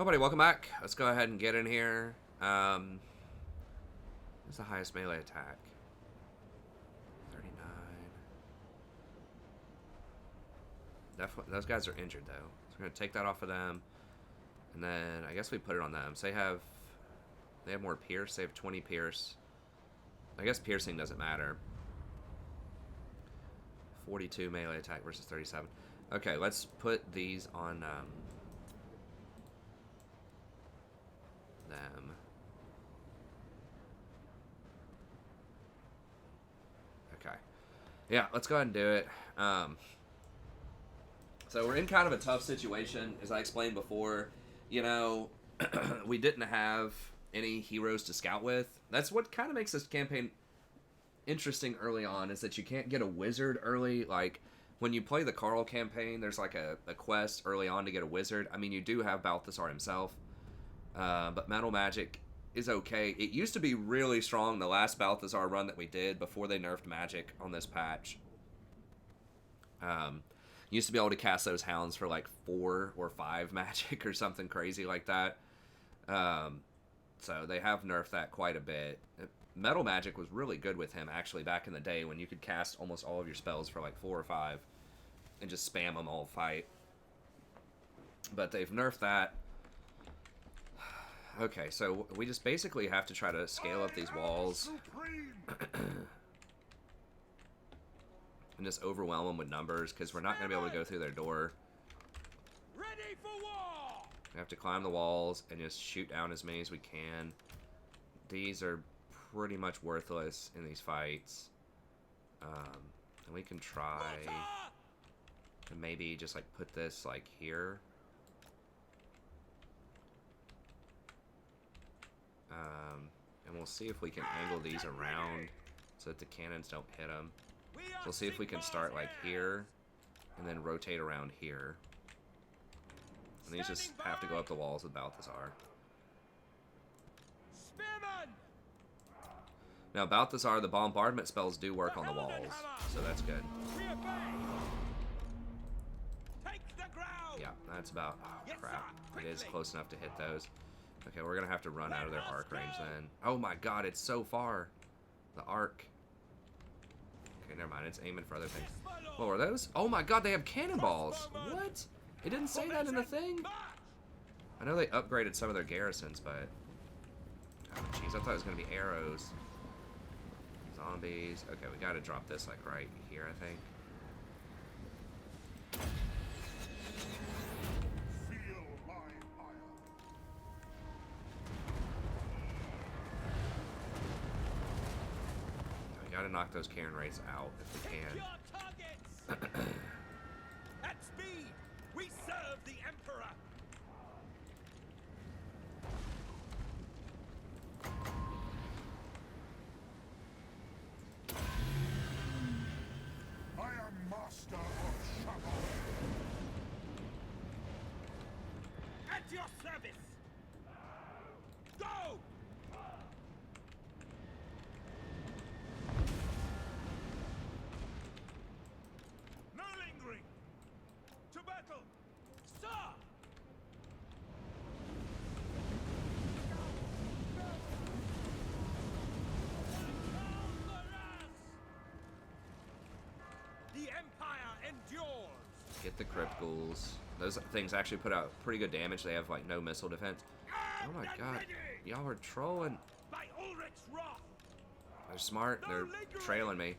Hello, buddy. Welcome back. Let's go ahead and get in here. What's the highest melee attack? 39. Definitely, those guys are injured though. So we're gonna take that off of them, and then I guess we put it on them. So they have more pierce. They have 20 pierce. I guess piercing doesn't matter. 42 melee attack versus 37. Okay, let's put these on them. Okay. Yeah, let's go ahead and do it. So we're in kind of a tough situation, as I explained before. You know, we didn't have any heroes to scout with. That's what kind of makes this campaign interesting early on, is that you can't get a wizard early. Like, when you play the Carl campaign, there's like a quest early on to get a wizard. I mean, you do have Balthasar himself, but metal magic is okay. It used to be really strong the last Balthasar run that we did before they nerfed magic on this patch. You used to be able to cast those hounds for like 4 or 5 magic or something crazy like that. So they have nerfed that quite a bit. Metal magic was really good with him actually back in the day, when you could cast almost all of your spells for like 4 or 5 and just spam them all fight. But they've nerfed that. Okay, so we just basically have to try to scale up these walls and just overwhelm them with numbers, because we're not going to be able to go through their door. Ready for war! We have to climb the walls and just shoot down as many as we can. These are pretty much worthless in these fights. And we can try to maybe just like put this like here. And we'll see if we can angle these around so that the cannons don't hit them. So we'll see if we can start like here and then rotate around here. And these just have to go up the walls with Balthasar. Spearman! Now, Balthasar, the bombardment spells do work on the walls, so that's good. We obey! Take the ground! Yeah, that's about... Oh, Yes, crap. sir. It is Quickly. close enough to hit those. Okay, we're going to have to run out of their arc range then. Oh my god, it's so far. The arc. Okay, never mind. It's aiming for other things. What were those? Oh my god, they have cannonballs. What? It didn't say that in the thing. I know they upgraded some of their garrisons, but... Oh, jeez, I thought it was going to be arrows. Zombies. Okay, we got to drop this, like, right here, I think. Feel my ire. We got to knock those Karen Wraiths out if we Hit can. your targets! At speed, we serve the Emperor! I am master of Shabbat. At your service! Go! No lingering! To battle! Sir! The Empire endures! Get the Crypt Ghouls. Those things actually put out pretty good damage. They have, like, no missile defense. Oh my god. Y'all are trolling. By Ulrich's wrath! They're smart. They're trailing me.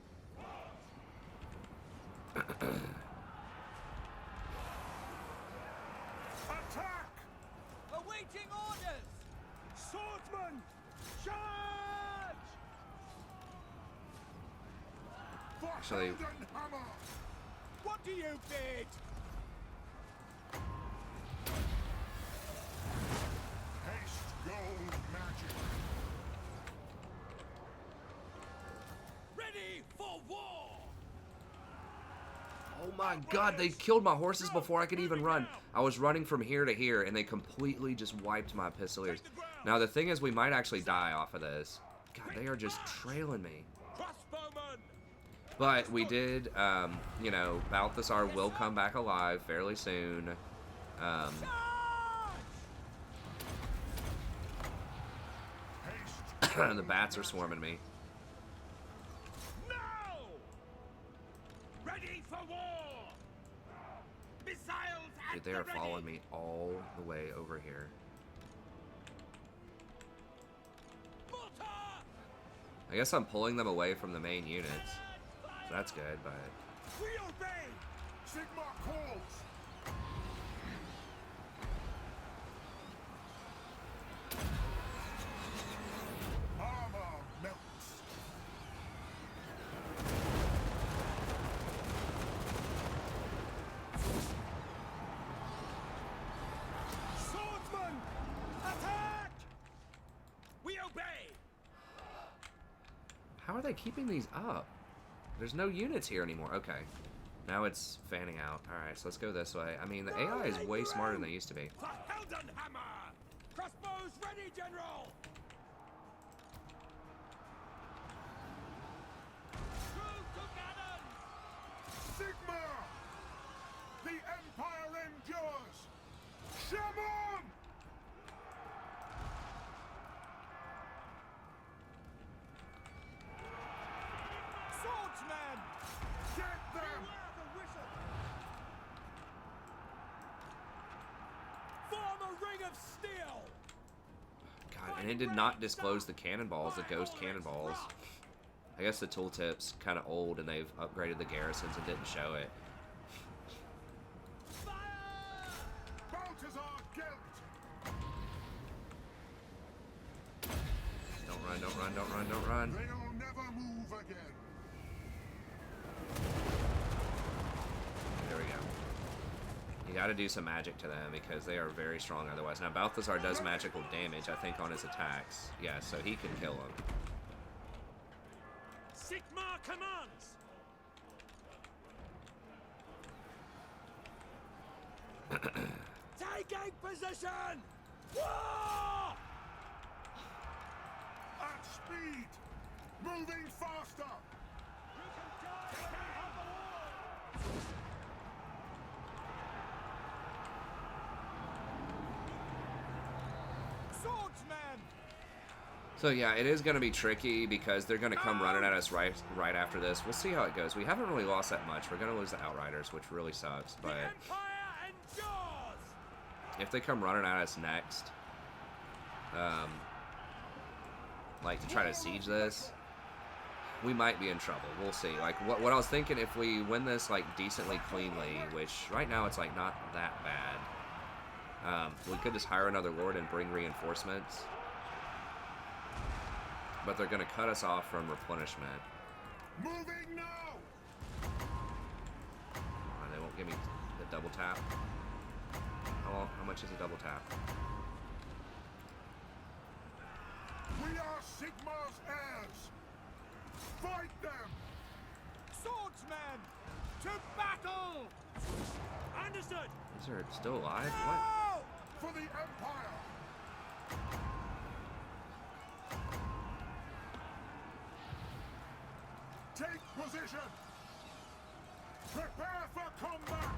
Attack! Awaiting orders! Swordsman! Charge! For Actually- Heldenhammer! What do you bid? Haste gold magic. Ready for war! Oh my god, they killed my horses before I could even run. I was running from here to here, and they completely just wiped my pistoliers. Now, the thing is, we might actually die off of this. God, they are just trailing me. Crossbowman! But we did, you know, Balthasar will come back alive fairly soon. Charge! The bats are swarming me. Now! Ready for war! Missiles at Dude, they are the following ready. me all the way over here. Mortar! I guess I'm pulling them away from the main units. So that's good, but... We obey! Sigma calls. Armor melts. Swordsman! Attack! We obey! How are they keeping these up? There's no units here anymore. Okay. Now it's fanning out. Alright, so let's go this way. I mean, the AI is way smarter than they used to be. For Heldenhammer! Crossbows ready, General! Through to cannons! Sigma! The Empire endures! Shaman! Swordsman! Get them! Beware the whistle! Form a ring of steel! God, and it did not disclose the cannonballs, the ghost cannonballs. I guess the tooltip's kind of old and they've upgraded the garrisons and didn't show it. Fire! Balthasar Gelt! Don't run, don't run, don't run, don't run. They'll never move again. There we go. You gotta do some magic to them because they are very strong otherwise. Now, Balthasar does magical damage, I think, on his attacks. Yeah, so he can kill him. Sigma commands! Taking position! War! At speed! Moving faster! You can die when you have the war! Swordsman! So yeah, it is going to be tricky because they're going to come running at us right after this. We'll see how it goes. We haven't really lost that much. We're going to lose the Outriders, which really sucks. The But Empire endures! if they come running at us next, like to try to siege this, we might be in trouble. We'll see. Like what I was thinking, if we win this like decently cleanly, which right now it's like not that bad, we could just hire another lord and bring reinforcements. But they're going to cut us off from replenishment. Moving now! They won't give me the double tap. How much is a double tap? We are Sigma's heirs! Fight them! Swordsman! To battle! Understood! These are still alive? What? Now! For the Empire! Take position! Prepare for combat!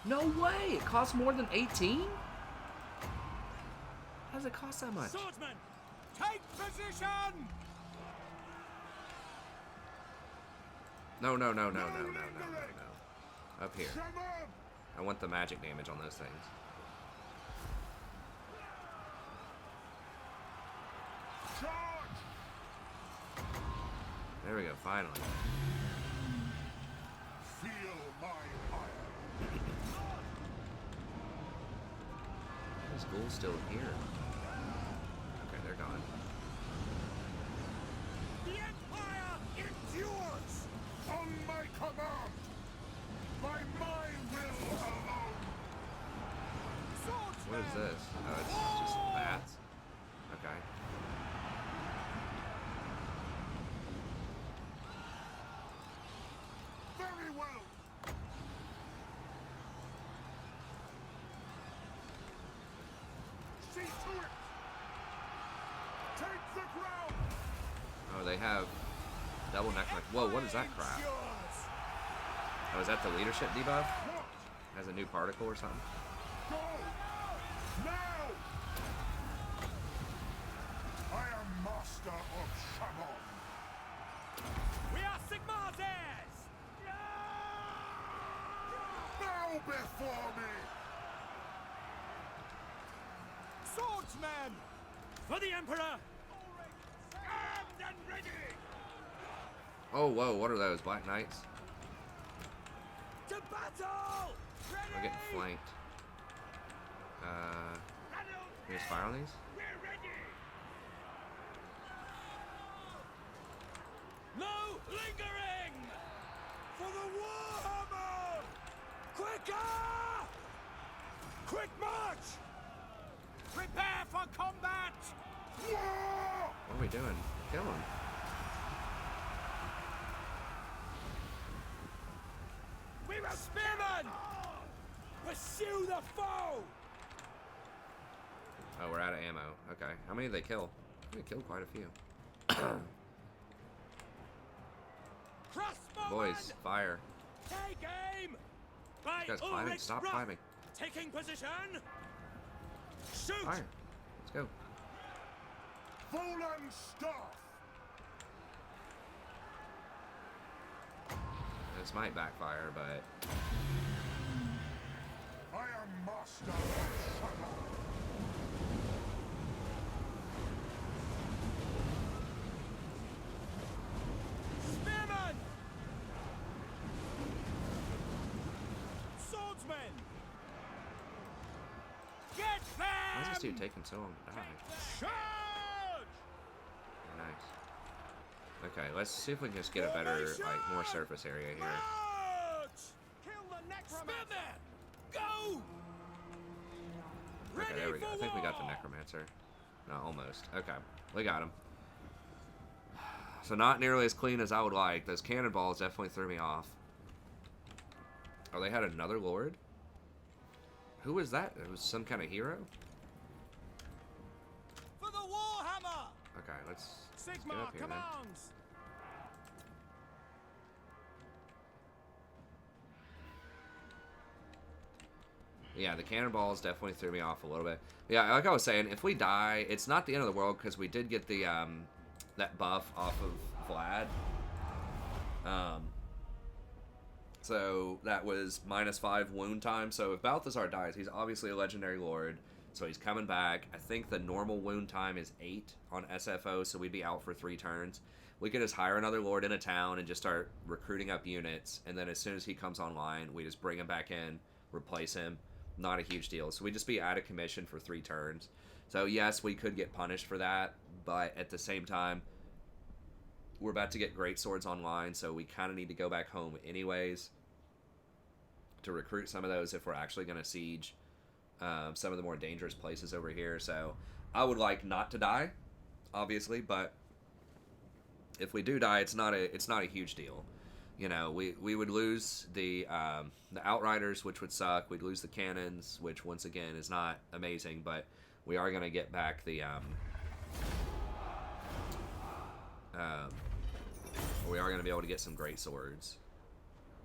No way! It costs more than 18? How does it cost that much? Swordsman! Take position! No. Up here. Shaman! I want the magic damage on those things. Charge! There we go, finally. Feel my ire! This ghoul's still here. Okay, they're gone. The Empire endures! On my command! By my will alone! Swordsman! What is this? Oh, it's just bats? Okay. Very well! See to it! Take the ground! Oh, they have double neck. Whoa, what is that crap? Endures! Oh, is that the leadership debuff? What? Has a new particle or something? Go! Now! I am before me! Swordsmen! For the Emperor! Armed and ready! Oh, whoa, what are those? Black Knights? To battle! We're Ready! getting flanked. Can we just fire on these? We're ready! No lingering! For the Warhammer! Quicker! Quick march! Prepare for combat! War! What are we doing? Kill him. We will spearmen! Pursue the foe! Oh, we're out of ammo. Okay. How many did they kill? They killed quite a few. Crossbowmen! Boys, fire. Take aim! By You guys climbing? Ulrich's Stop Ruff. climbing. Taking position! Shoot! Fire. Let's go. Volan staff! This might backfire, but I am master of Shadowlands. Spearmen! Swordsmen! Get them! why is this dude taking so long to die? Charge! Very nice. Okay, let's see if we can just get a better, like, more surface area here. March! Kill the necromancer! Go! Okay, there we go. I think we got the war! necromancer. No, almost. Okay, we got him. So not nearly as clean as I would like. Those cannonballs definitely threw me off. Oh, they had another lord? Who was that? It was some kind of hero? For the Warhammer! Okay, let's get Sigma up here then. commands! Yeah, the cannonballs definitely threw me off a little bit. Yeah, like I was saying, if we die, it's not the end of the world because we did get the that buff off of Vlad. So that was -5 wound time. So if Balthasar dies, he's obviously a legendary lord. So he's coming back. I think the normal wound time is 8 on SFO, so we'd be out for 3 turns. We could just hire another lord in a town and just start recruiting up units. And then as soon as he comes online, we just bring him back in, replace him. Not a huge deal. So we'd just be out of commission for 3 turns. So yes, we could get punished for that. But at the same time, we're about to get great swords online. So we kind of need to go back home anyways to recruit some of those if we're actually going to siege some of the more dangerous places over here. So I would like not to die, obviously, but if we do die, it's not a huge deal. You know, we would lose the outriders, which would suck. We'd lose the cannons, which once again is not amazing, but we are going to get back the we are going to be able to get some great swords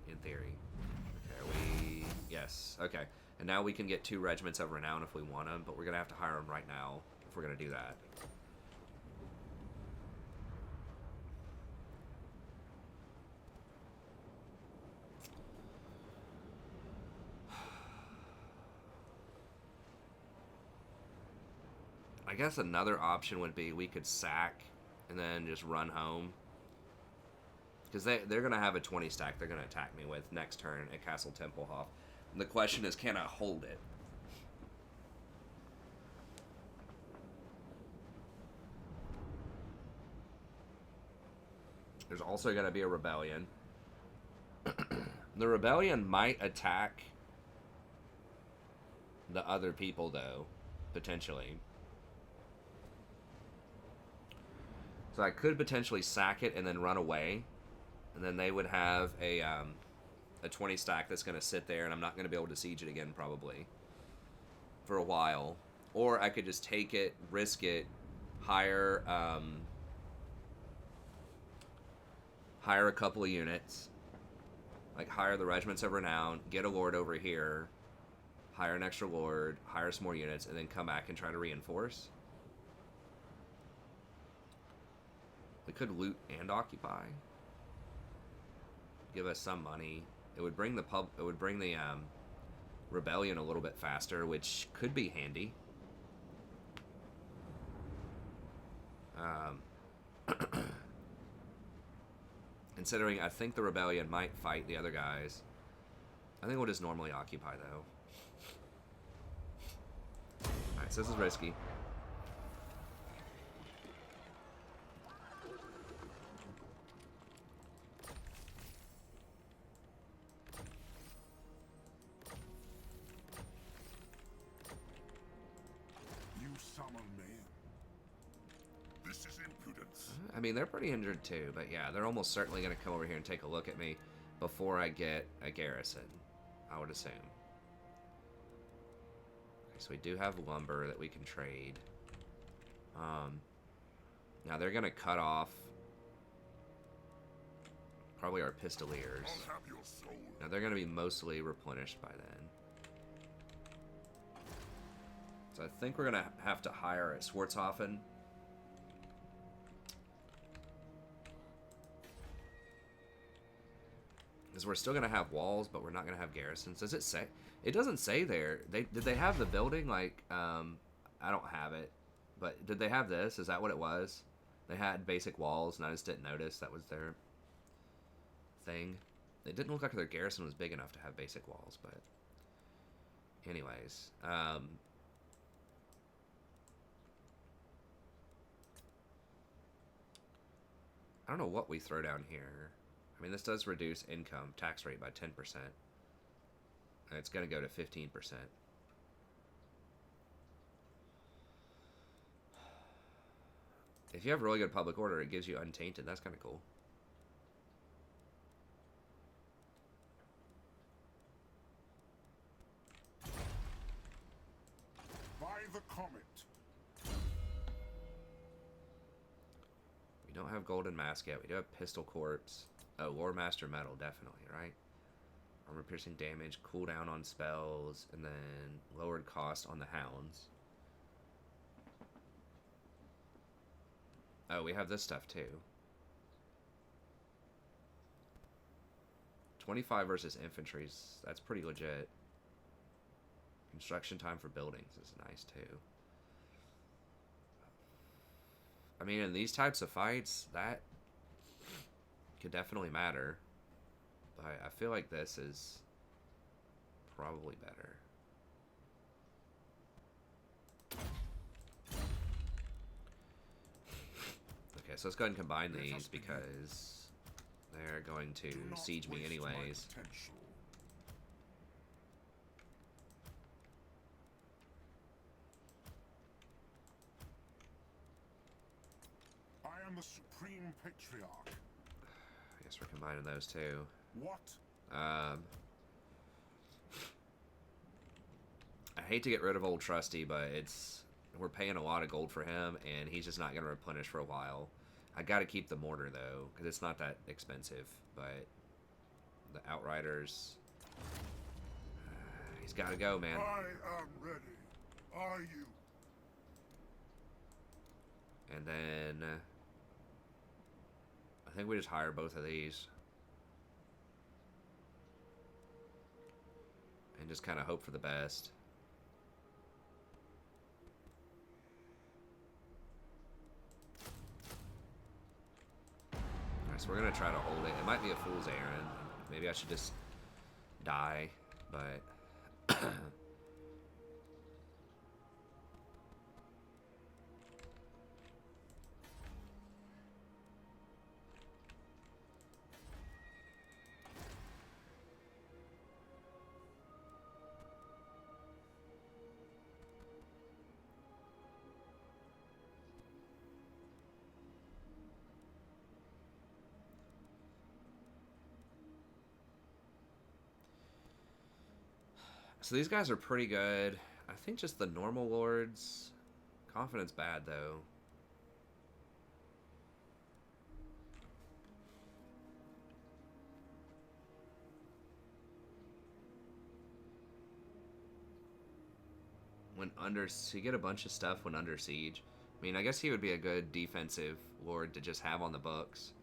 in theory. Okay, yes, okay. And now we can get 2 regiments of renown if we want them, but we're going to have to hire them right now if we're going to do that. I guess another option would be we could sack and then just run home. Because they're going to have a 20 stack they're going to attack me with next turn at Castle Tempelhof. And the question is, can I hold it? There's also going to be a rebellion. The rebellion might attack the other people, though, potentially. So I could potentially sack it and then run away. And then they would have a 20 stack that's going to sit there, and I'm not going to be able to siege it again, probably, for a while. Or I could just take it, risk it, hire a couple of units. Like, hire the Regiments of Renown, get a lord over here, hire an extra lord, hire some more units, and then come back and try to reinforce. We could loot and occupy. Give us some money. It would bring the rebellion a little bit faster, which could be handy. Considering I think the rebellion might fight the other guys. I think we'll just normally occupy, though. Alright, so this is risky. You summon me. This is impudence. I mean, they're pretty injured too, but yeah, they're almost certainly going to come over here and take a look at me before I get a garrison, I would assume. Okay, so we do have lumber that we can trade. Now they're going to cut off probably our pistoliers. I'll have your soul. Now they're going to be mostly replenished by then. So I think we're going to have to hire at Swartzhofen. Because we're still going to have walls, but we're not going to have garrisons. Does it say? It doesn't say there. Did they have the building? Like, I don't have it. But did they have this? Is that what it was? They had basic walls, and I just didn't notice that was their thing. It didn't look like their garrison was big enough to have basic walls, but... Anyways. I don't know what we throw down here. I mean, this does reduce income tax rate by 10%. And it's going to go to 15%. If you have really good public order, it gives you untainted. That's kind of cool. By the comet. We don't have Golden Mask yet. We do have Pistol Corpse. Oh, War Master Metal, definitely, right? Armor piercing damage, cooldown on spells, and then lowered cost on the Hounds. Oh, we have this stuff too. 25 versus infantries. That's pretty legit. Construction time for buildings is nice too. I mean, in these types of fights, that could definitely matter. But I feel like this is probably better. Okay, so let's go ahead and combine these because they're going to siege me anyways. I am the Supreme Patriarch. I guess we're combining those two. What? I hate to get rid of Old Trusty, but we're paying a lot of gold for him, and he's just not going to replenish for a while. I got to keep the mortar, though, because it's not that expensive, but the Outriders... he's got to go, man. I am ready. Are you? And then... I think we just hire both of these. And just kind of hope for the best. Alright, so we're going to try to hold it. It might be a fool's errand. Maybe I should just die, but... So these guys are pretty good. I think just the normal lords. Confidence bad, though. So you get a bunch of stuff when under siege. I mean, I guess he would be a good defensive lord to just have on the books.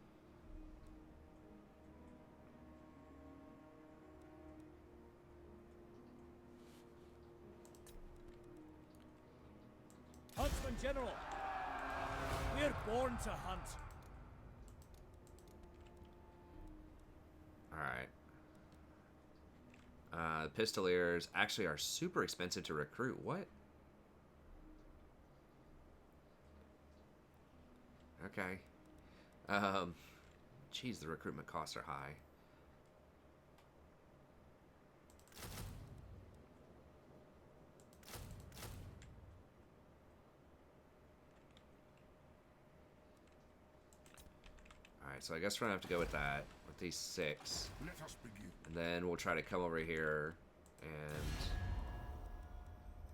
Lieutenant General. We're born to hunt. Alright. Pistoliers actually are super expensive to recruit. What? Okay. Geez, the recruitment costs are high. Alright, so I guess we're gonna have to go with that. With these 6. Let us begin. And then we'll try to come over here and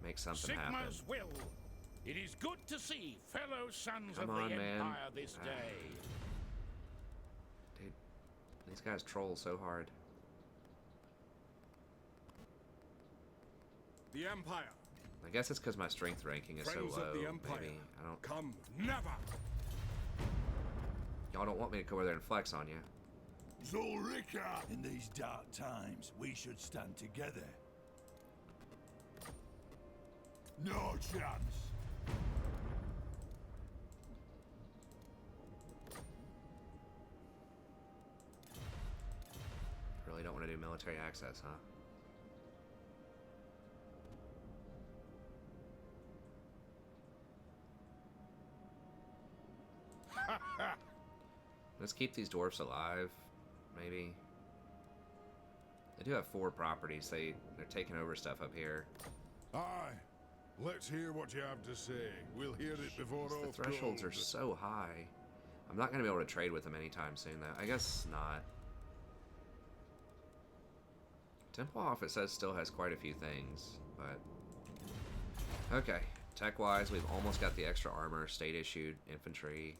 make something happen. Sigma's will. It is good to see fellow sons Come of on, the man. Empire this day. Dude, these guys troll so hard. The Empire. I guess it's because my strength ranking is Friends so low. of the Empire. Maybe. I don't. Come never. Y'all don't want me to go over there and flex on you. Zulrika. In these dark times, we should stand together. No chance. Really don't want to do military access, huh? Let's keep these dwarfs alive, maybe. They do have 4 properties. They're taking over stuff up here. Aye. Let's hear what you have to say. We'll hear it before The oath thresholds are goes. so high. I'm not going to be able to trade with them anytime soon, though. I guess not. Temple Office says still has quite a few things, but... Okay. Tech-wise, we've almost got the extra armor, state-issued infantry.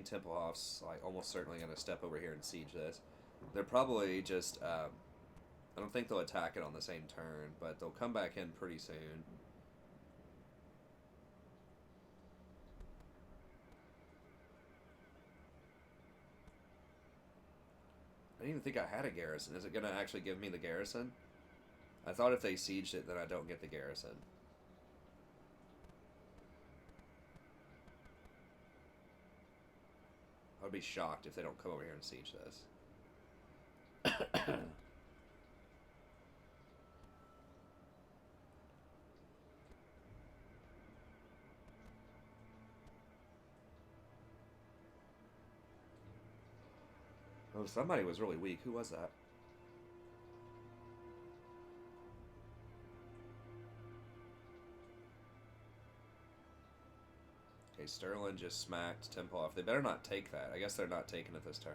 Temple Off's like almost certainly going to step over here and siege this. They're probably just I don't think they'll attack it on the same turn, but they'll come back in pretty soon. I didn't even think I had a garrison. Is it going to actually give me the garrison? I thought if they sieged it, then I don't get the garrison. I would be shocked if they don't come over here and siege this. Oh, somebody was really weak. Who was that? Okay, Sterling just smacked Temple off. They better not take that. I guess they're not taking it this turn.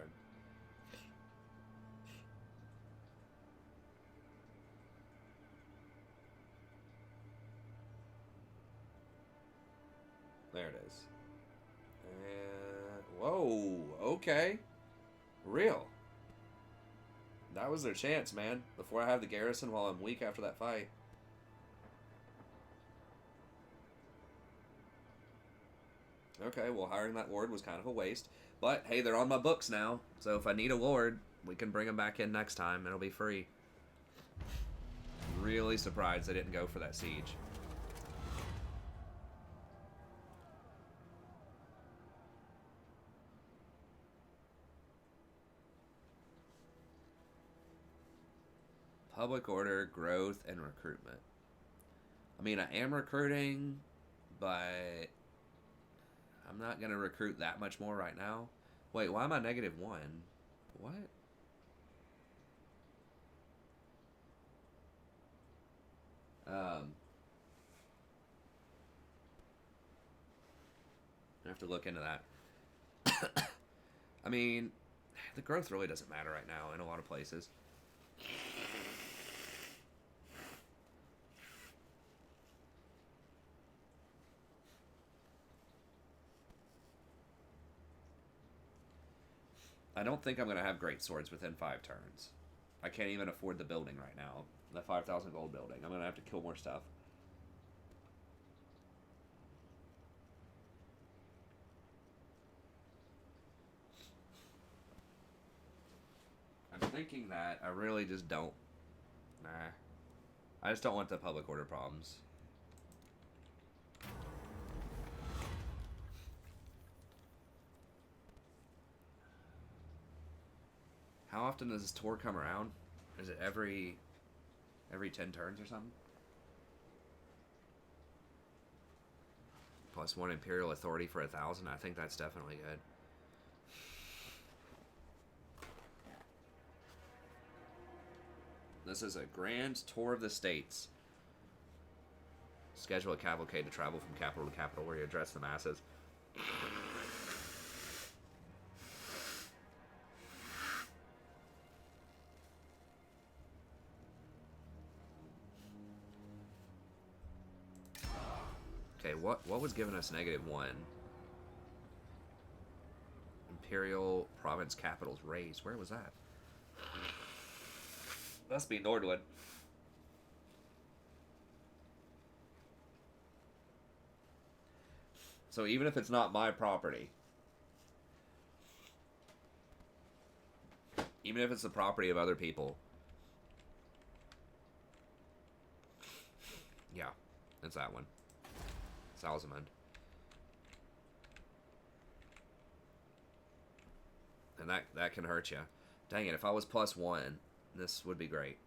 There it is. And whoa, okay. Real. That was their chance, man. Before I have the garrison while I'm weak after that fight. Okay, well, hiring that lord was kind of a waste. But, hey, they're on my books now. So if I need a lord, we can bring them back in next time. It'll be free. Really surprised they didn't go for that siege. Public order, growth, and recruitment. I mean, I am recruiting, but I'm not going to recruit that much more right now. Wait, why am I -1? What? I have to look into that. I mean, the growth really doesn't matter right now in a lot of places. I don't think I'm going to have great swords within 5 turns. I can't even afford the building right now. The 5,000 gold building. I'm going to have to kill more stuff. I'm thinking that I really just don't. Nah. I just don't want the public order problems. How often does this tour come around? Is it every 10 turns or something? Plus 1 Imperial Authority for 1,000. I think that's definitely good. This is a grand tour of the states. Schedule a cavalcade to travel from capital to capital where you address the masses. Okay, what was giving us -1? Imperial province capitals raised. Where was that? Must be Nordwood. So even if it's not my property, even if it's the property of other people, yeah, it's that one. Salzamund. And that can hurt you. Dang it, if I was +1, this would be great.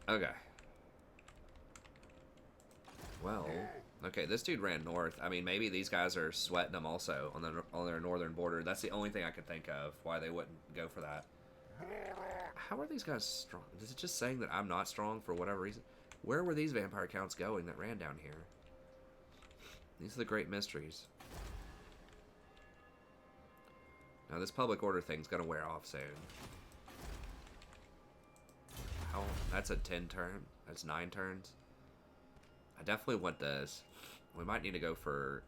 Okay. Well, okay, this dude ran north. I mean, maybe these guys are sweating them also on their northern border. That's the only thing I could think of why they wouldn't go for that. How are these guys strong? Is it just saying that I'm not strong for whatever reason? Where were these vampire counts going that ran down here? These are the great mysteries. Now this public order thing's gonna wear off soon. How? That's a 10 turn. That's 9 turns. I definitely want this. We might need to go for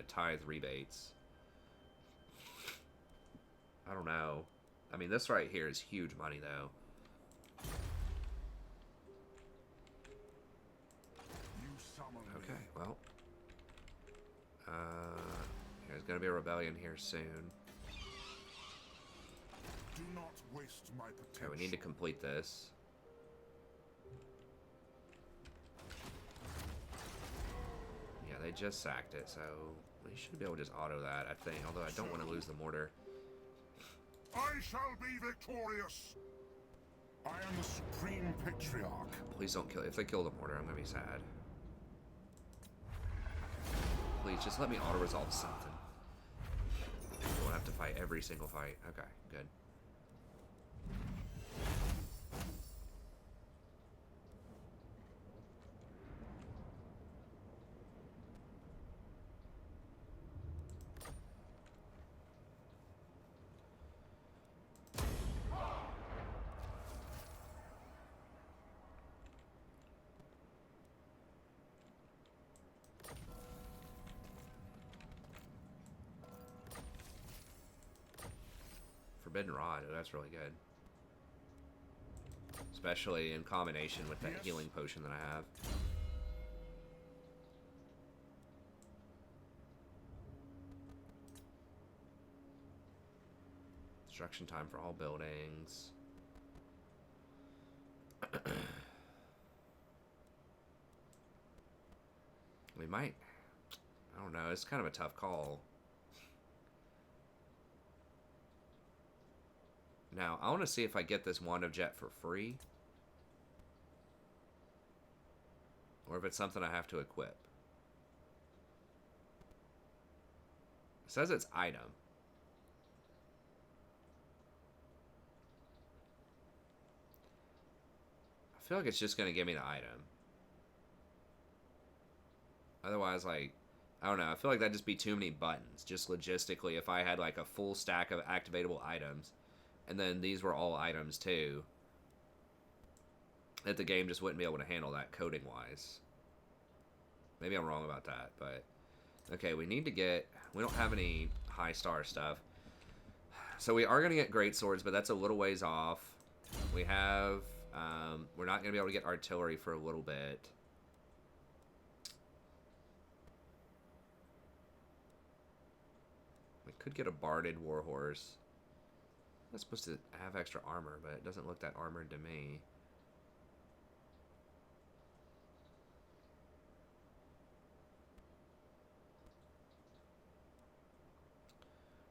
tithe rebates. I don't know. I mean, this right here is huge money, though. Okay, well. There's gonna be a rebellion here soon. Do not waste my potential. Okay, we need to complete this. Yeah, they just sacked it, so we should be able to just auto that, I think. Although I don't want to lose the mortar. I shall be victorious. I am the supreme patriarch. Please don't kill. If they kill the mortar, I'm gonna be sad. Please, just let me auto-resolve something. I don't have to fight every single fight. Okay, good. Forbidden Rod, oh, that's really good. Especially in combination with that healing potion that I have. Destruction time for all buildings. We might... I don't know, it's kind of a tough call. Now, I want to see if I get this Wand of Jet for free. Or if it's something I have to equip. It says it's item. I feel like it's just going to give me the item. Otherwise, like, I don't know. I feel like that'd just be too many buttons. Just logistically, if I had like a full stack of activatable items, and then these were all items too, that the game just wouldn't be able to handle that coding-wise. Maybe I'm wrong about that, but... Okay, we need to get... We don't have any high star stuff. So we are going to get great swords, but that's a little ways off. We have... we're not going to be able to get artillery for a little bit. We could get a barded warhorse. That's supposed to have extra armor, but it doesn't look that armored to me.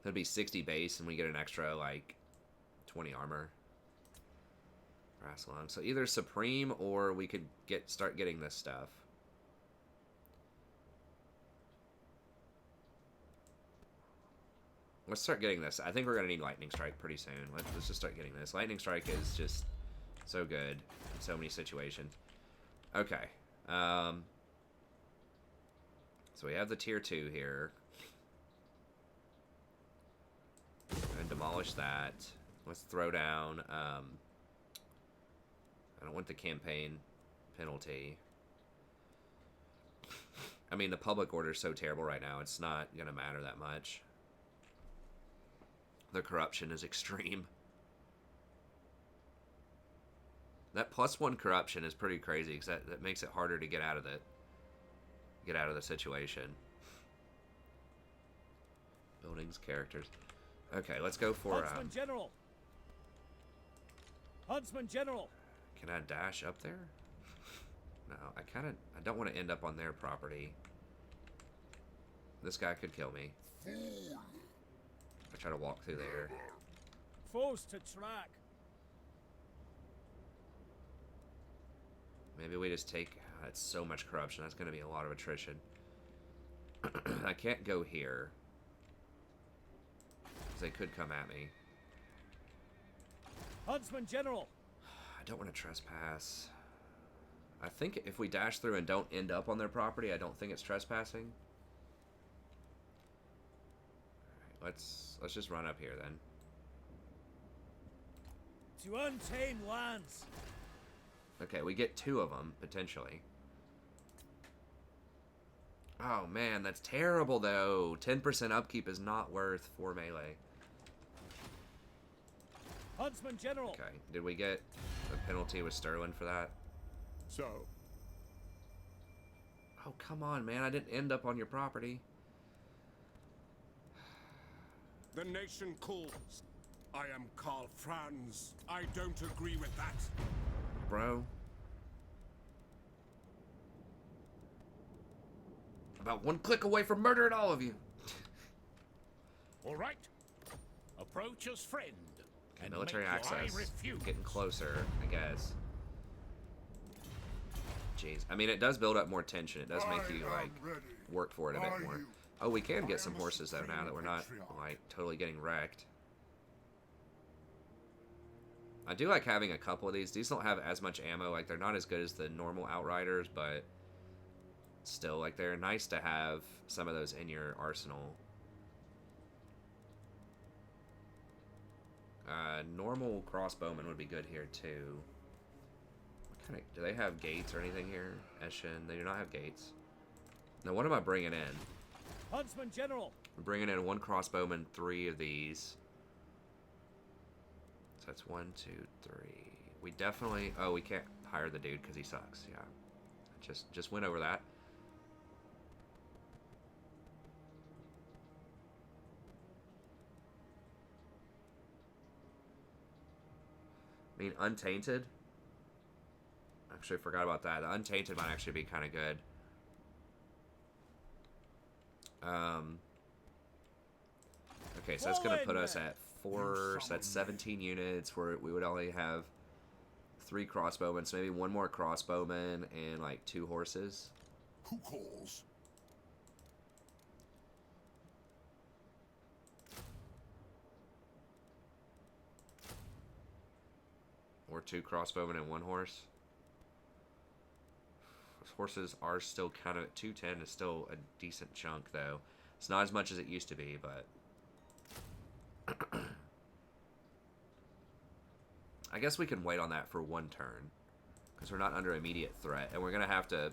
That'd be 60 base, and we get an extra, like, 20 armor. Brass lung. So either Supreme, or we could start getting this stuff. Let's start getting this. I think we're going to need Lightning Strike pretty soon. Let's just start getting this. Lightning Strike is just so good in so many situations. Okay. So we have the tier 2 here. And demolish that. Let's throw down. I don't want the campaign penalty. I mean, the public order is so terrible right now. It's not going to matter that much. The corruption is extreme. That +1 corruption is pretty crazy because that makes it harder to get out of the situation. Buildings, characters. Okay, let's go for Huntsman General. Huntsman General. Can I dash up there? No, I don't want to end up on their property. This guy could kill me. I try to walk through there. Foes to track. Maybe we just take... it's so much corruption. That's going to be a lot of attrition. I can't go here. Because they could come at me. Huntsman General. I don't want to trespass. I think if we dash through and don't end up on their property, I don't think it's trespassing. Alright, let's just run up here then. To untamed lands. Okay, we get 2 of them, potentially. Oh man, that's terrible though. 10% upkeep is not worth 4 melee. Huntsman General. Okay, did we get a penalty with Sterling for that? So, Oh, come on, man. I didn't end up on your property. the nation calls. I am Karl Franz. I don't agree with that. Bro. About 1 click away from murdering all of you. All right. Approach as friend. Okay, And military make your eye access. refuse. Getting closer, I guess. Jeez. I mean, it does build up more tension. It does make you, like, work for it a bit more. Oh, we can get some horses, though, now that we're not, like, totally getting wrecked. I do like having a couple of these. These don't have as much ammo. Like, they're not as good as the normal Outriders, but still, like, they're nice to have some of those in your arsenal. Normal crossbowmen would be good here, too. What kind of... Do they have gates or anything here? Eshin, they do not have gates. Now, what am I bringing in? Huntsman General. I'm bringing in 1 crossbowman, 3 of these. So that's 1, 2, 3. We definitely... Oh, we can't hire the dude because he sucks. Yeah. Just went over that. I mean, Untainted. Actually, I forgot about that. The Untainted might actually be kind of good. Okay, so that's going to put us at 4, so that's 17 units, where we would only have 3 crossbowmen, so maybe 1 more crossbowman and, like, 2 horses. Who calls? Or 2 crossbowmen and 1 horse. Horses are still kind of... 210 is still a decent chunk, though. It's not as much as it used to be, but... I guess we can wait on that for 1 turn. Because we're not under immediate threat. And we're going to have to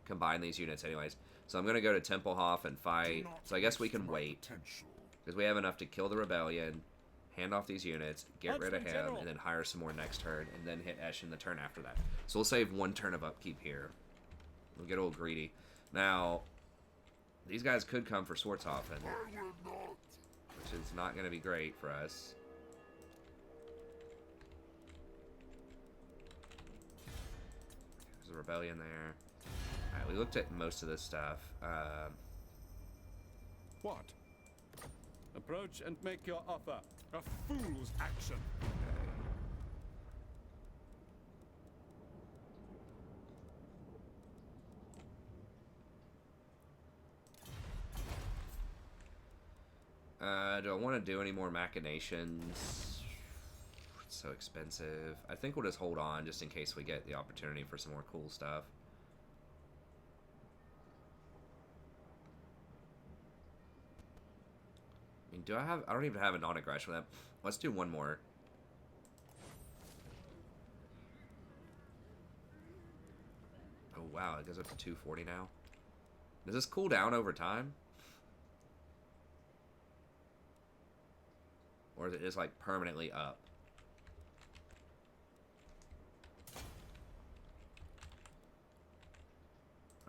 combine these units anyways. So I'm going to go to Templehof and fight. So I guess we can wait. Because we have enough to kill the rebellion, hand off these units, get rid of him, and then hire some more next turn, and then hit Eshin the turn after that. So we'll save 1 turn of upkeep here. We'll get a little greedy. Now, these guys could come for Swartzhofen, which is not going to be great for us. There's a rebellion there. Alright, we looked at most of this stuff. What? Approach and make your offer. A fool's action. Do I want to do any more machinations? It's so expensive. I think we'll just hold on just in case we get the opportunity for some more cool stuff. I mean, I don't even have a non-aggression with that. Let's do one more. Oh wow, it goes up to 240 now. Does this cool down over time? Or is it just like permanently up?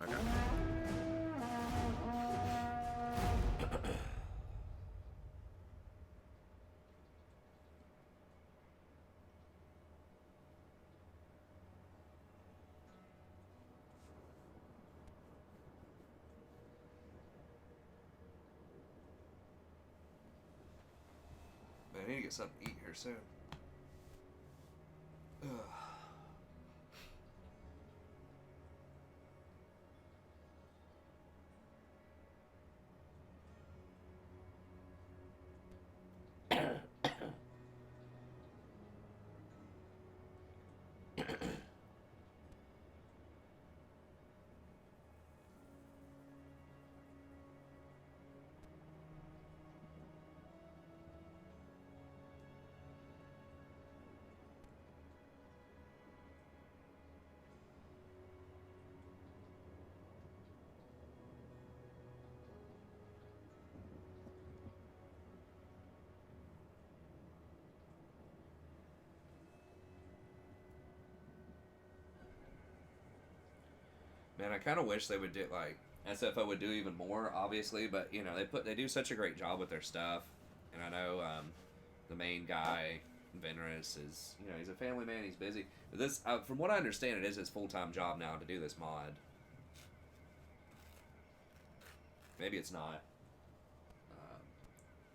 Okay. I need to get something to eat here soon. Ugh. Man, I kind of wish they would do, like, SFO would do even more, obviously, but, you know, they do such a great job with their stuff, and I know, the main guy, Venrus, is, you know, he's a family man, he's busy. But this, from what I understand, it is his full-time job now to do this mod. Maybe it's not.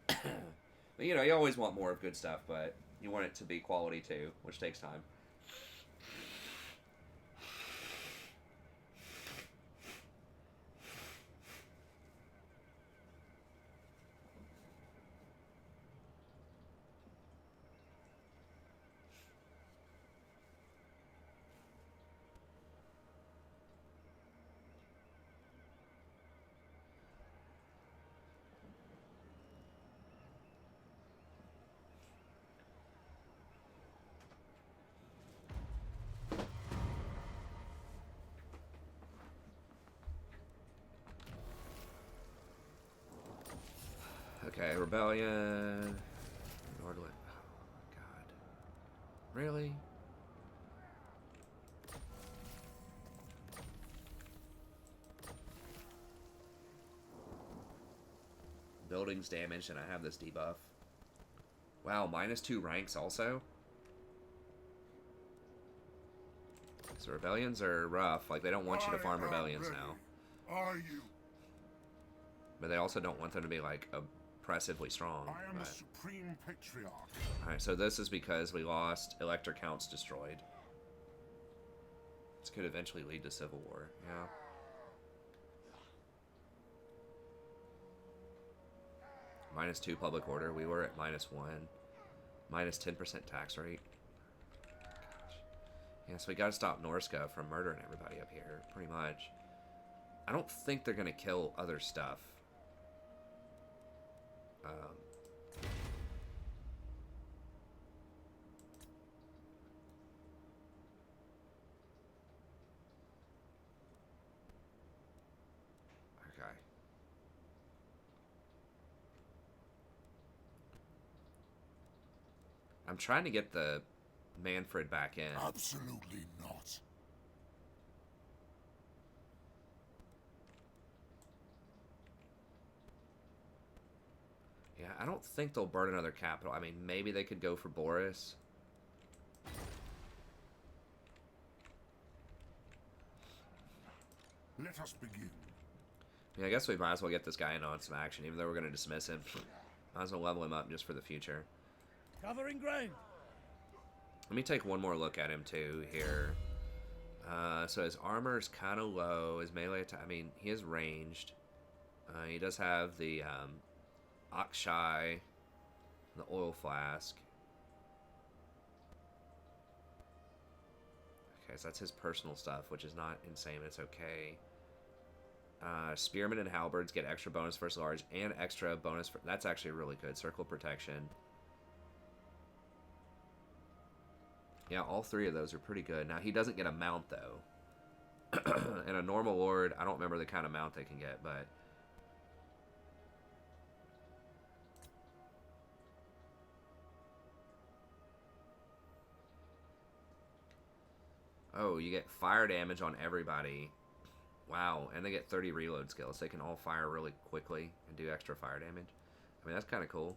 But, you know, you always want more of good stuff, but you want it to be quality, too, which takes time. Okay, Rebellion. Nordland. Oh, God. Really? Buildings damaged and I have this debuff. Wow, -2 ranks also? So rebellions are rough. Like, they don't want you to farm rebellions now. Are you? But they also don't want them to be, like, oppressively strong. I am the supreme patriarch. Alright, so this is because we lost Elector Counts destroyed. This could eventually lead to civil war, yeah. -2 public order. We were at -1. -10% tax rate. Gosh. Yeah, so we gotta stop Norska from murdering everybody up here, pretty much. I don't think they're gonna kill other stuff. I'm trying to get the Manfred back in. Absolutely not. Yeah, I don't think they'll burn another capital. I mean, maybe they could go for Boris. Let us begin. Yeah, I guess we might as well get this guy in on some action, even though we're going to dismiss him. Might as well level him up just for the future. Covering ground. Let me take one more look at him, too, here. So his armor's kind of low. His melee attack, I mean, he is ranged. He does have the Akshay, the oil flask. Okay, so that's his personal stuff, which is not insane. It's okay. Spearmen and halberds get extra bonus versus large and extra bonus for... That's actually really good. Circle protection. Yeah, all three of those are pretty good. Now, he doesn't get a mount, though. And a normal lord, I don't remember the kind of mount they can get, but... Oh, you get fire damage on everybody. Wow, and they get 30 reload skills. They can all fire really quickly and do extra fire damage. I mean, that's kind of cool.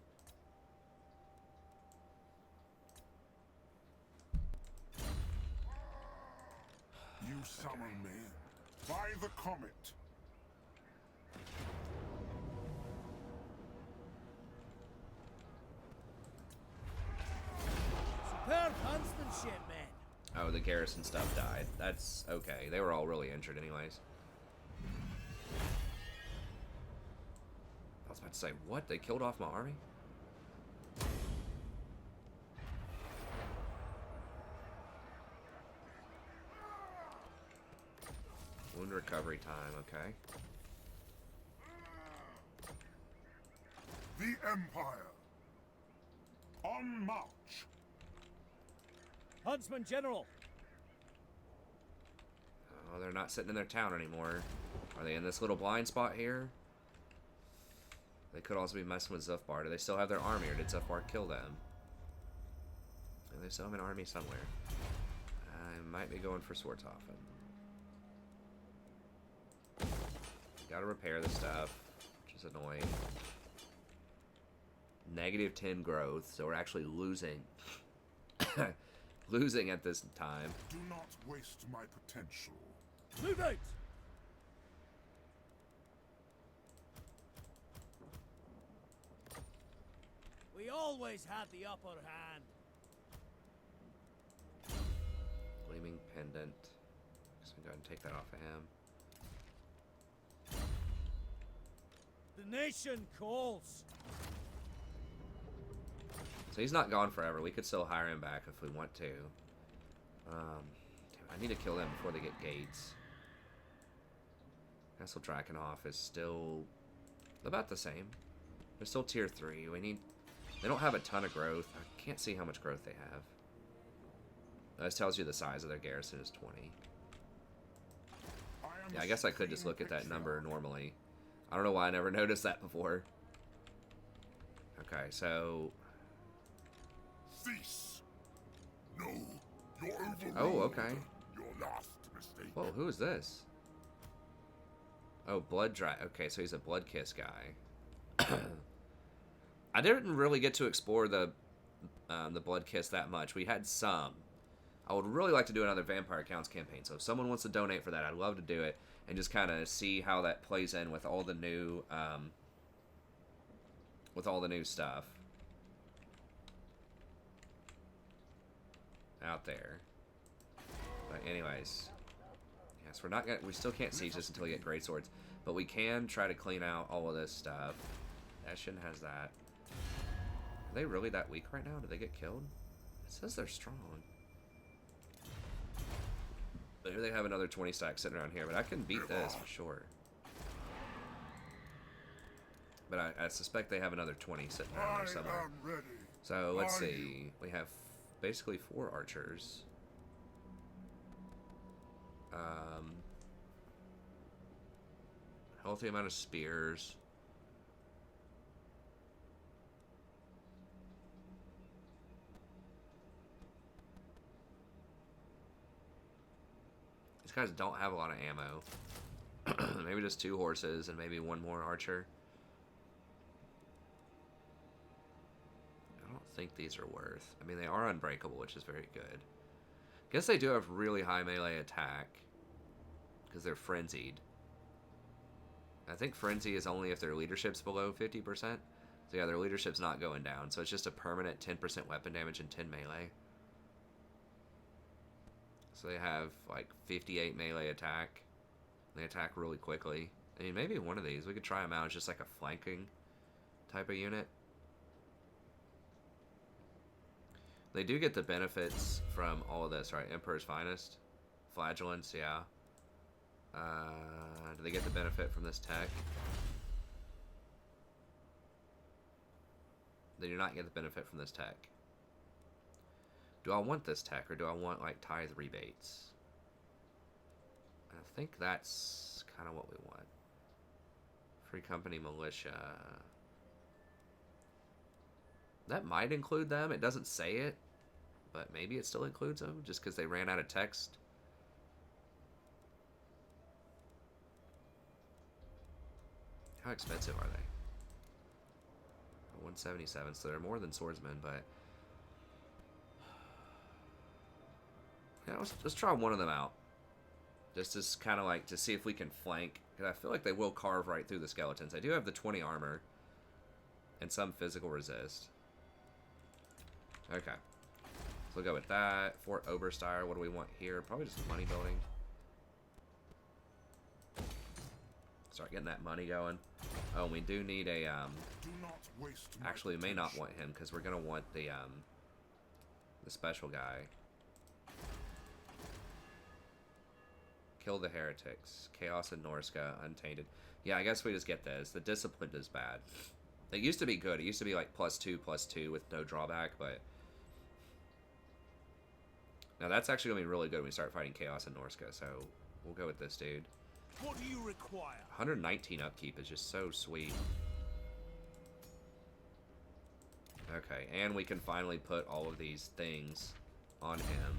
You summon me by the comet. Superb huntsmanship, men. Oh, the garrison stuff died. That's okay. They were all really injured anyways. I was about to say, what? They killed off my army? Wound recovery time, okay. The Empire. On march. Huntsman General. Oh, they're not sitting in their town anymore. Are they in this little blind spot here? They could also be messing with Zufbar. Do they still have their army, or did Zufbar kill them? Do they still have an army somewhere? I might be going for Swarthofen. Gotta repair the stuff, which is annoying. Negative 10 growth, so we're actually losing. Losing at this time. Do not waste my potential. Move out. We always have the upper hand. Gleaming pendant. So go ahead and take that off of him. The nation calls. So he's not gone forever. We could still hire him back if we want to. I need to kill them before they get gates. Castle Drakenhof is still about the same. They're still tier 3. They don't have a ton of growth. I can't see how much growth they have. This tells you the size of their garrison is 20. Yeah, I guess I could just look at that number normally. I don't know why I never noticed that before. Okay, so... Cease. No, you're overruled. Oh, okay. Your last mistake. Whoa, who is this? Oh, Okay, so he's a Blood Kiss guy. I didn't really get to explore the Blood Kiss that much. We had some. I would really like to do another Vampire Counts campaign, so if someone wants to donate for that, I'd love to do it and just kind of see how that plays in with all the new stuff out there. But anyways, yes, we still can't siege this until we get great swords, but we can try to clean out all of this stuff. Eshin has that. Are they really that weak right now? Did they get killed? It says they're strong. Maybe they have another 20 stack sitting around here, but I can beat this for sure. But I suspect they have another 20 sitting around there somewhere. am ready. So let's see. We have basically 4 archers. Healthy amount of spears. guys don't have a lot of ammo. Maybe just 2 horses and maybe 1 more archer. I don't think these are worth. I mean, they are unbreakable, which is very good. Guess they do have really high melee attack because they're frenzied. I think frenzy is only if their leadership's below 50%. So yeah, their leadership's not going down. So it's just a permanent 10% weapon damage and 10 melee. So they have like 58 melee attack. They attack really quickly. I mean, maybe one of these. We could try them out as just like a flanking type of unit. They do get the benefits from all of this, right? Emperor's Finest. Flagellants, yeah. Do they get the benefit from this tech? They do not get the benefit from this tech. Do I want this tech, or do I want, like, tithe rebates? I think that's kind of what we want. Free Company Militia. That might include them. It doesn't say it, but maybe it still includes them, just because they ran out of text. How expensive are they? 177, so they're more than swordsmen, but yeah, let's try one of them out. Just as kind of like to see if we can flank, because I feel like they will carve right through the skeletons. They do have the 20 armor and some physical resist. Okay, so we'll go with that. Fort Oberstyre, what do we want here? Probably just money building. Start getting that money going. Oh, we do need a, Do not waste actually, we may not want him, because we're going to want the special guy. Kill the heretics. Chaos and Norska, Untainted. Yeah, I guess we just get this. The Disciplined is bad. It used to be good. It used to be like +2/+2 with no drawback, but now that's actually going to be really good when we start fighting Chaos and Norska, so we'll go with this dude. What do you require? 119 upkeep is just so sweet. Okay, and we can finally put all of these things on him.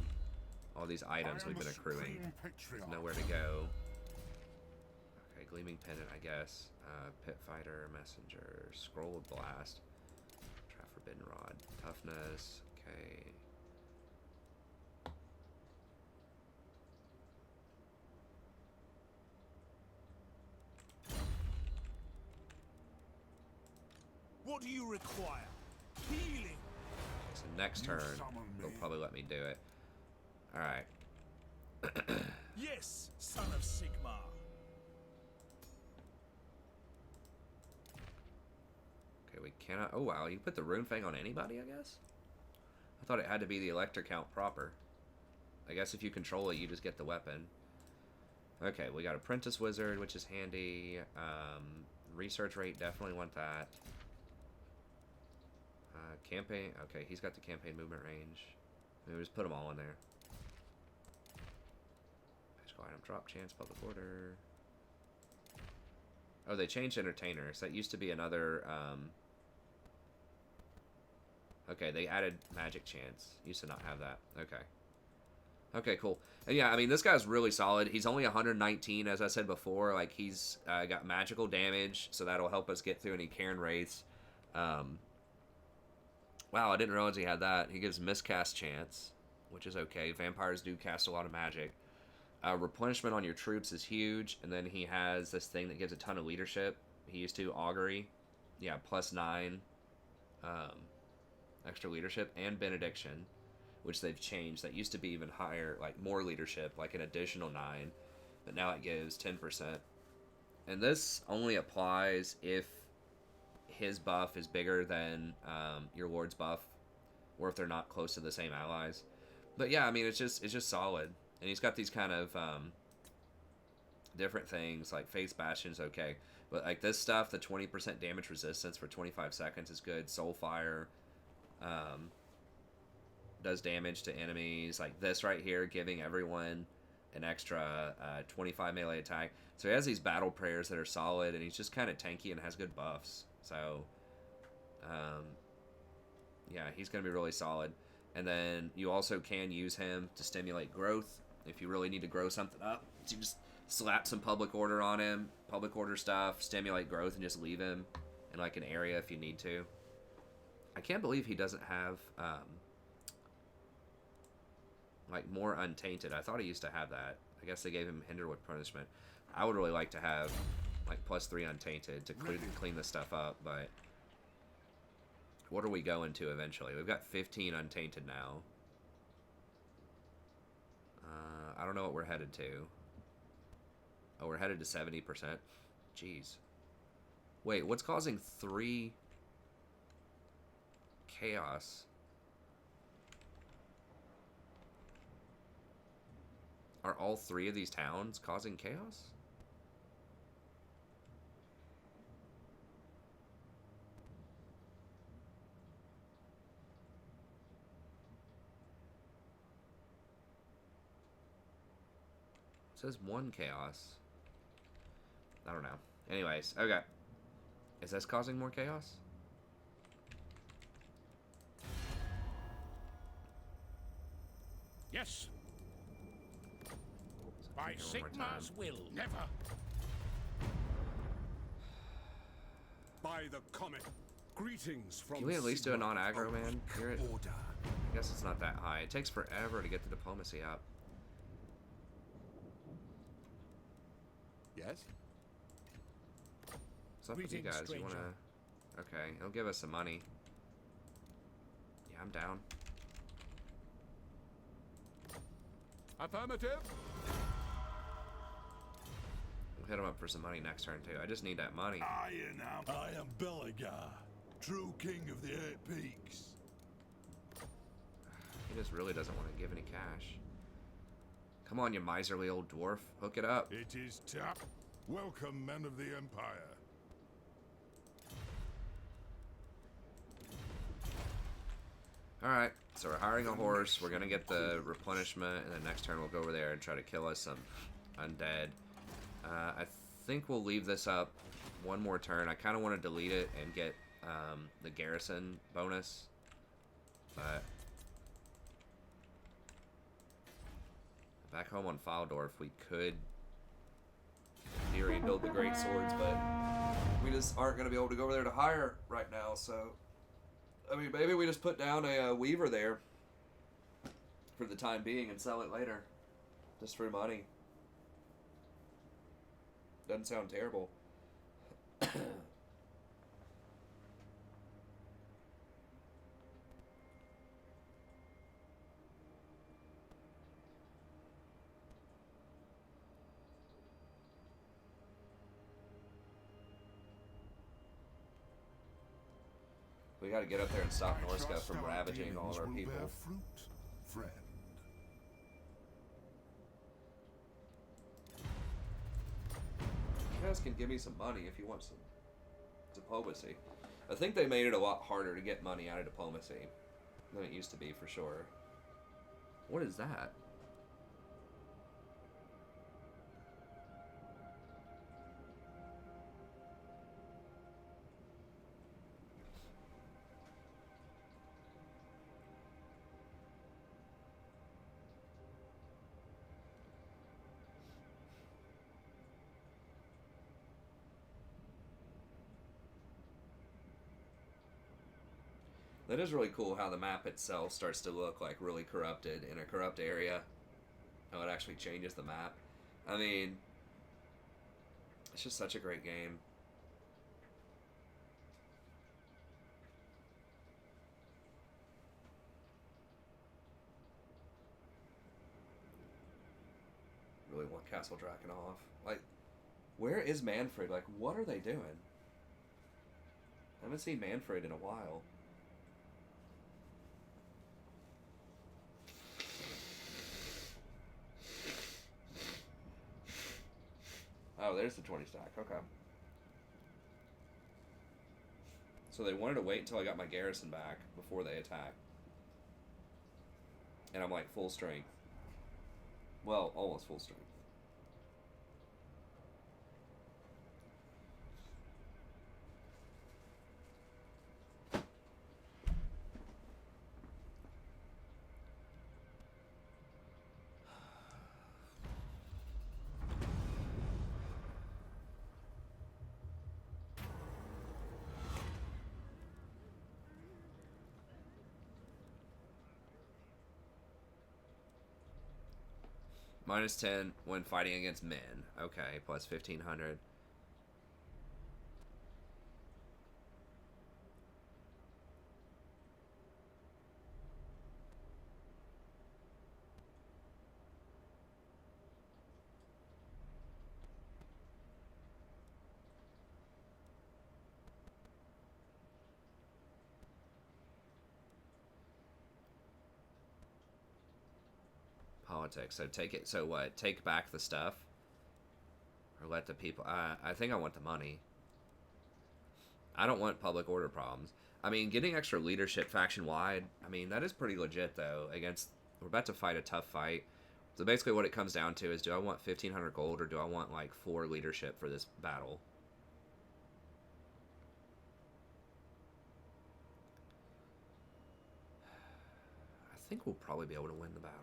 All these items we've been accruing. There's nowhere to go. Okay, Gleaming Pendant, I guess. Pit Fighter, Messenger, Scroll of Blast. Try Forbidden Rod. Toughness. Okay. What do you require? Healing. So next turn, they'll probably let me do it. Alright. Yes, son of Sigmar. Okay, we cannot... Oh, wow. You put the Rune Fang on anybody, I guess? I thought it had to be the Electric Count proper. I guess if you control it, you just get the weapon. Okay, we got Apprentice Wizard, which is handy. Research rate, definitely want that. Campaign... Okay, he's got the campaign movement range. Maybe just put them all in there. Magical item drop chance, public order. Oh, they changed entertainers. That used to be another... Okay, they added magic chance. Used to not have that. Okay. Okay, cool. And yeah, I mean, this guy's really solid. He's only 119, as I said before. Like, he's got magical damage, so that'll help us get through any Cairn Wraiths. Wow, I didn't realize he had that. He gives miscast chance, which is okay. Vampires do cast a lot of magic. Replenishment on your troops is huge, and then he has this thing that gives a ton of leadership. He used to Augury. Yeah, +9 extra leadership, and Benediction, which they've changed. That used to be even higher, like more leadership, like an additional 9, but now it gives 10%. And this only applies if his buff is bigger than your lord's buff, or if they're not close to the same allies. But yeah, I mean, it's just solid. And he's got these kind of different things, like Faith's Bastion's okay, but like this stuff, the 20% damage resistance for 25 seconds is good. Soulfire does damage to enemies. Like this right here, giving everyone an extra 25 melee attack. So he has these battle prayers that are solid, and he's just kind of tanky and has good buffs. So, yeah, he's going to be really solid. And then you also can use him to stimulate growth If you really need to grow something up, so you just slap some public order on him, public order stuff, stimulate growth, and just leave him in like an area if you need to. I can't believe he doesn't have like more untainted. I thought he used to have that. I guess they gave him hinder with punishment. I would really like to have like +3 untainted to clean this stuff up, but what are we going to eventually? We've got 15 untainted now. I don't know what we're headed to. Oh, we're headed to 70%. Jeez. Wait, what's causing 3 chaos? Are all 3 of these towns causing chaos? It says 1 chaos. I don't know. Anyways, okay. Is this causing more chaos? Yes. By Sigmar's will, never. By the comet. Greetings from Can we at least do a Sigmar non-aggro, of man? You're at, Order. I guess it's not that high. It takes forever to get the diplomacy up. Yes? What's up with you Greetings, guys? You wanna... Okay, he'll give us some money. Yeah, I'm down. Affirmative. We'll hit him up for some money next turn, too. I just need that money. I am Belagar, true king of the 8 peaks. He just really doesn't want to give any cash. Come on, you miserly old dwarf. Hook it up. It is tap. Welcome, men of the Empire. Alright, so we're hiring a horse. We're going to get the replenishment, and then next turn we'll go over there and try to kill us some undead. I think we'll leave this up one more turn. I kind of want to delete it and get the garrison bonus, but back home on Faldorf we could in theory build the great swords, but we just aren't going to be able to go over there to hire right now. So I mean, maybe we just put down a weaver there for the time being and sell it later just for money. Doesn't sound terrible. We gotta get up there and stop Norska from ravaging all of our people. Fruit, friend. You guys can give me some money if you want some diplomacy. I think they made it a lot harder to get money out of diplomacy than it used to be, for sure. What is that? That is really cool how the map itself starts to look like really corrupted in a corrupt area. How it actually changes the map. I mean, it's just such a great game. Really want Castle Drakenhof. Like, where is Manfred? Like, what are they doing? I haven't seen Manfred in a while. Oh, there's the 20 stack. Okay. So they wanted to wait until I got my garrison back before they attack. And I'm like full strength. Well, almost full strength. Minus 10 when fighting against men. Okay, plus 1500. Politics. So take it. So what? Take back the stuff, or let the people. I think I want the money. I don't want public order problems. I mean, getting extra leadership faction wide. I mean, that is pretty legit though. Against, we're about to fight a tough fight. So basically, what it comes down to is, do I want 1500 gold or do I want like 4 leadership for this battle? I think we'll probably be able to win the battle.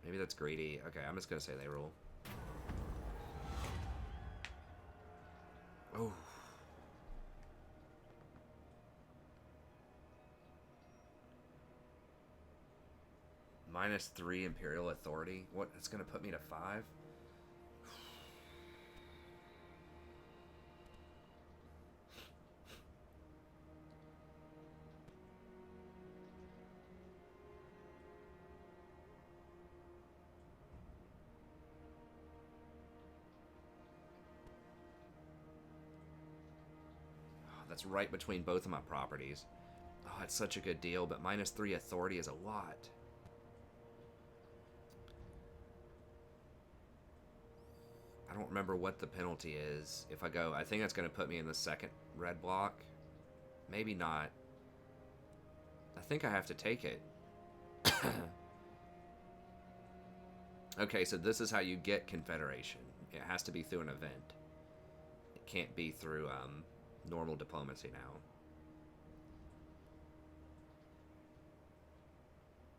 Maybe that's greedy. Okay, I'm just gonna say they rule. Oh. Minus 3 Imperial Authority. What? It's gonna put me to 5? That's right between both of my properties. Oh, it's such a good deal, but minus 3 authority is a lot. I don't remember what the penalty is if I go. I think that's going to put me in the second red block. Maybe not. I think I have to take it. Okay, so this is how you get Confederation. It has to be through an event. It can't be through normal diplomacy now.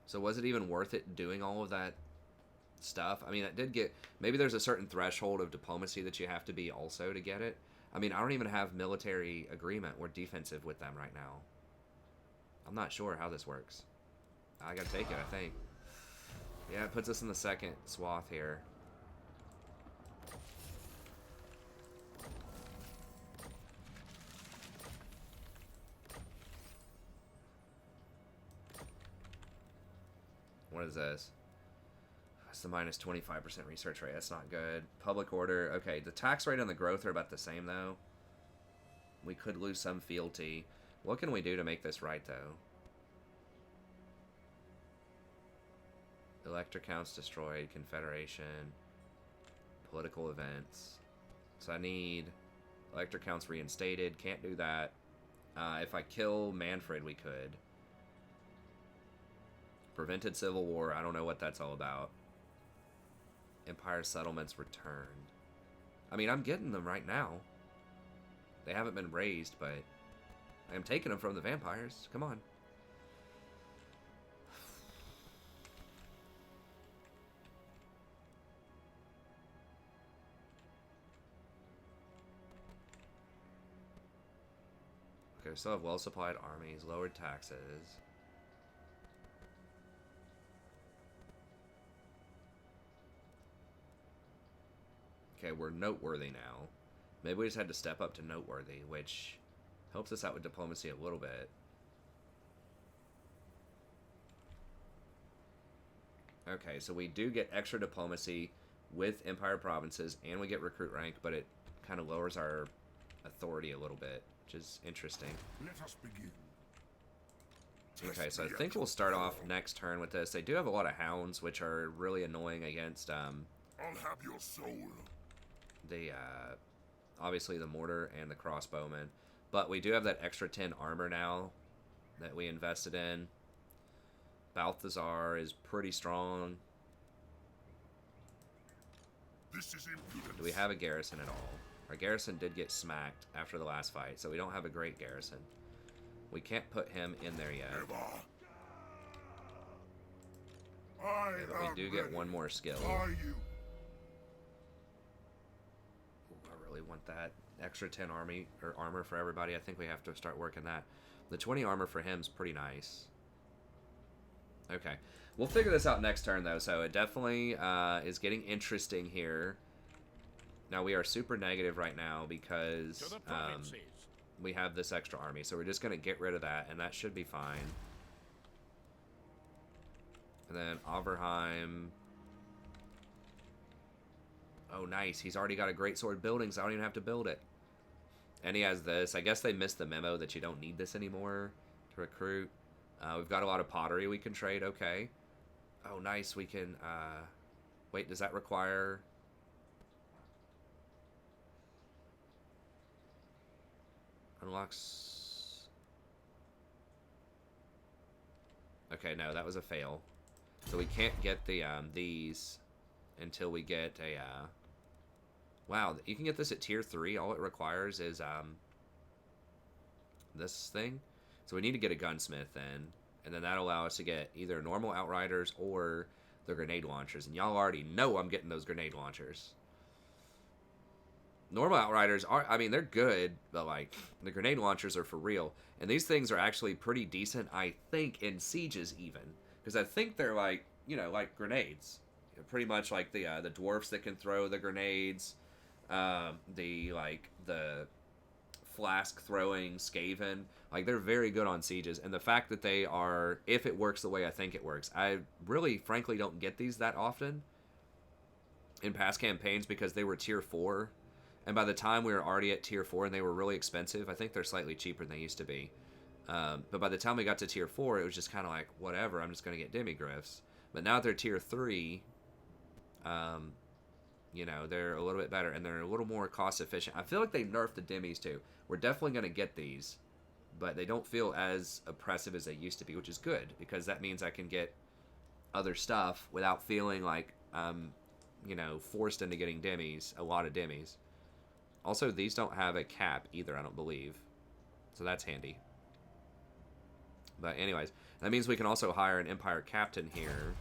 So was it even worth it doing all of that stuff? I mean, it did get... Maybe there's a certain threshold of diplomacy that you have to be also to get it. I mean, I don't even have military agreement. We're defensive with them right now. I'm not sure how this works. I gotta take it, I think. Yeah, it puts us in the second swath here. What is this? That's the minus 25% research rate. That's not good. Public order. Okay, the tax rate and the growth are about the same, though. We could lose some fealty. What can we do to make this right, though? Elector counts destroyed. Confederation. Political events. So I need elector counts reinstated. Can't do that. If I kill Manfred, we could. Prevented civil war. I don't know what that's all about. Empire settlements returned. I mean, I'm getting them right now. They haven't been raised, but I am taking them from the vampires. Come on. Okay, we still have well-supplied armies, lowered taxes. Okay, we're noteworthy now. Maybe we just had to step up to noteworthy, which helps us out with diplomacy a little bit. Okay, so we do get extra diplomacy with Empire provinces, and we get recruit rank, but it kind of lowers our authority a little bit, which is interesting. Let us begin. Okay, so I think we'll start off next turn with this. They do have a lot of hounds, which are really annoying against I'll have your soul. the obviously the mortar and the crossbowmen, but we do have that extra 10 armor now that we invested in. Balthasar is pretty strong. This is impudence. Do we have a garrison at all? Our garrison did get smacked after the last fight, so we don't have a great garrison. We can't put him in there yet. Okay, but we do get one more skill. Ooh, I really want that extra 10 armor for everybody. I think we have to start working that. The 20 armor for him is pretty nice. Okay. We'll figure this out next turn, though, so it definitely is getting interesting here. Now, we are super negative right now because To the provinces. we have this extra army, so we're just going to get rid of that, and that should be fine. And then Overheim. Oh, nice. He's already got a great sword building, so I don't even have to build it. And he has this. I guess they missed the memo that you don't need this anymore to recruit. We've got a lot of pottery we can trade. Okay. Oh, nice. We can... wait, does that require... Unlocks... Okay, no, that was a fail. So we can't get the these until we get a... Wow, you can get this at tier 3. All it requires is this thing. So we need to get a gunsmith then. And then that'll allow us to get either normal outriders or the grenade launchers. And y'all already know I'm getting those grenade launchers. Normal outriders are, I mean, they're good, but like the grenade launchers are for real. And these things are actually pretty decent, I think, in sieges even. Because I think they're like, you know, like grenades. Pretty much like the dwarfs that can throw the grenades. The flask throwing Skaven, like they're very good on sieges, and the fact that they are, if it works the way I think it works, I really frankly don't get these that often in past campaigns because they were tier 4, and by the time we were already at tier 4 and they were really expensive, I think they're slightly cheaper than they used to be, but by the time we got to tier 4 it was just kind of like whatever, I'm just gonna get demigriffs. But now they're tier 3, you know, they're a little bit better, and they're a little more cost efficient. I feel like they nerfed the demis too. We're definitely going to get these, but they don't feel as oppressive as they used to be, which is good, because that means I can get other stuff without feeling like I'm, you know, forced into getting demis, a lot of demis. Also, these don't have a cap either, I don't believe, so that's handy. But anyways, that means we can also hire an Empire Captain here,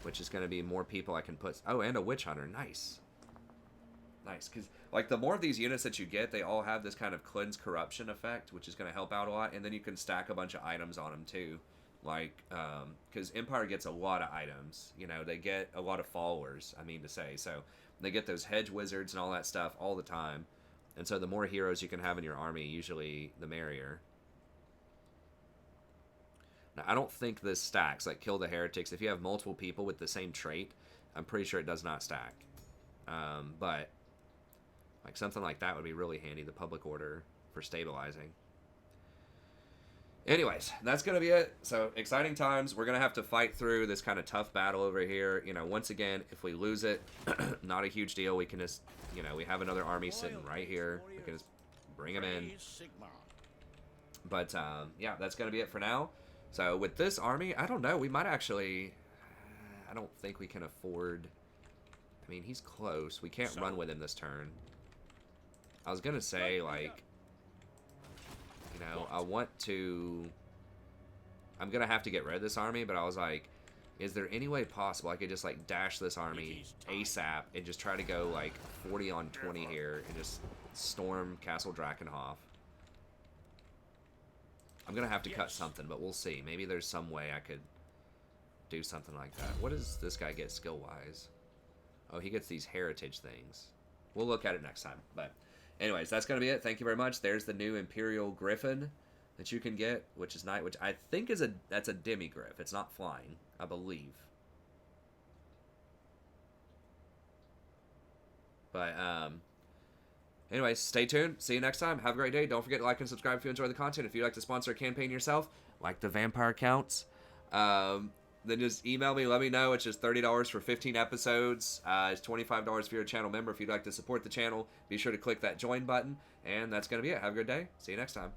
which is going to be more people I can put... Oh, and a Witch Hunter. Nice. Nice, because, like, the more of these units that you get, they all have this kind of cleanse corruption effect, which is going to help out a lot, and then you can stack a bunch of items on them, too. Like, because Empire gets a lot of items. You know, they get a lot of followers, I mean to say. So, they get those hedge wizards and all that stuff all the time. And so, the more heroes you can have in your army, usually the merrier. Now, I don't think this stacks, like Kill the Heretics. If you have multiple people with the same trait, I'm pretty sure it does not stack. But, like, something like that would be really handy, the public order for stabilizing. Anyways, that's going to be it. So, exciting times. We're going to have to fight through this kind of tough battle over here. You know, once again, if we lose it, not a huge deal. We can just, you know, we have another army sitting right here. We can just bring them in. But, yeah, that's going to be it for now. So with this army, I don't know. We might actually... I don't think we can afford... I mean, he's close. We can't run with him this turn. I was going to say, like... You know, I want to... I'm going to have to get rid of this army, but I was like... Is there any way possible I could just, like, dash this army ASAP and just try to go, like, 40 on 20 here and just storm Castle Drakenhof? I'm going to have to cut something, but we'll see. Maybe there's some way I could do something like that. What does this guy get skill-wise? Oh, he gets these heritage things. We'll look at it next time. But anyways, that's going to be it. Thank you very much. There's the new Imperial Griffin that you can get, which is nice, which I think is that's a demigriff. It's not flying, I believe. But, anyways, stay tuned. See you next time. Have a great day. Don't forget to like and subscribe if you enjoy the content. If you'd like to sponsor a campaign yourself, like the vampire counts, then just email me. Let me know. It's just $30 for 15 episodes. It's $25 if you're a channel member. If you'd like to support the channel, be sure to click that join button. And that's going to be it. Have a good day. See you next time.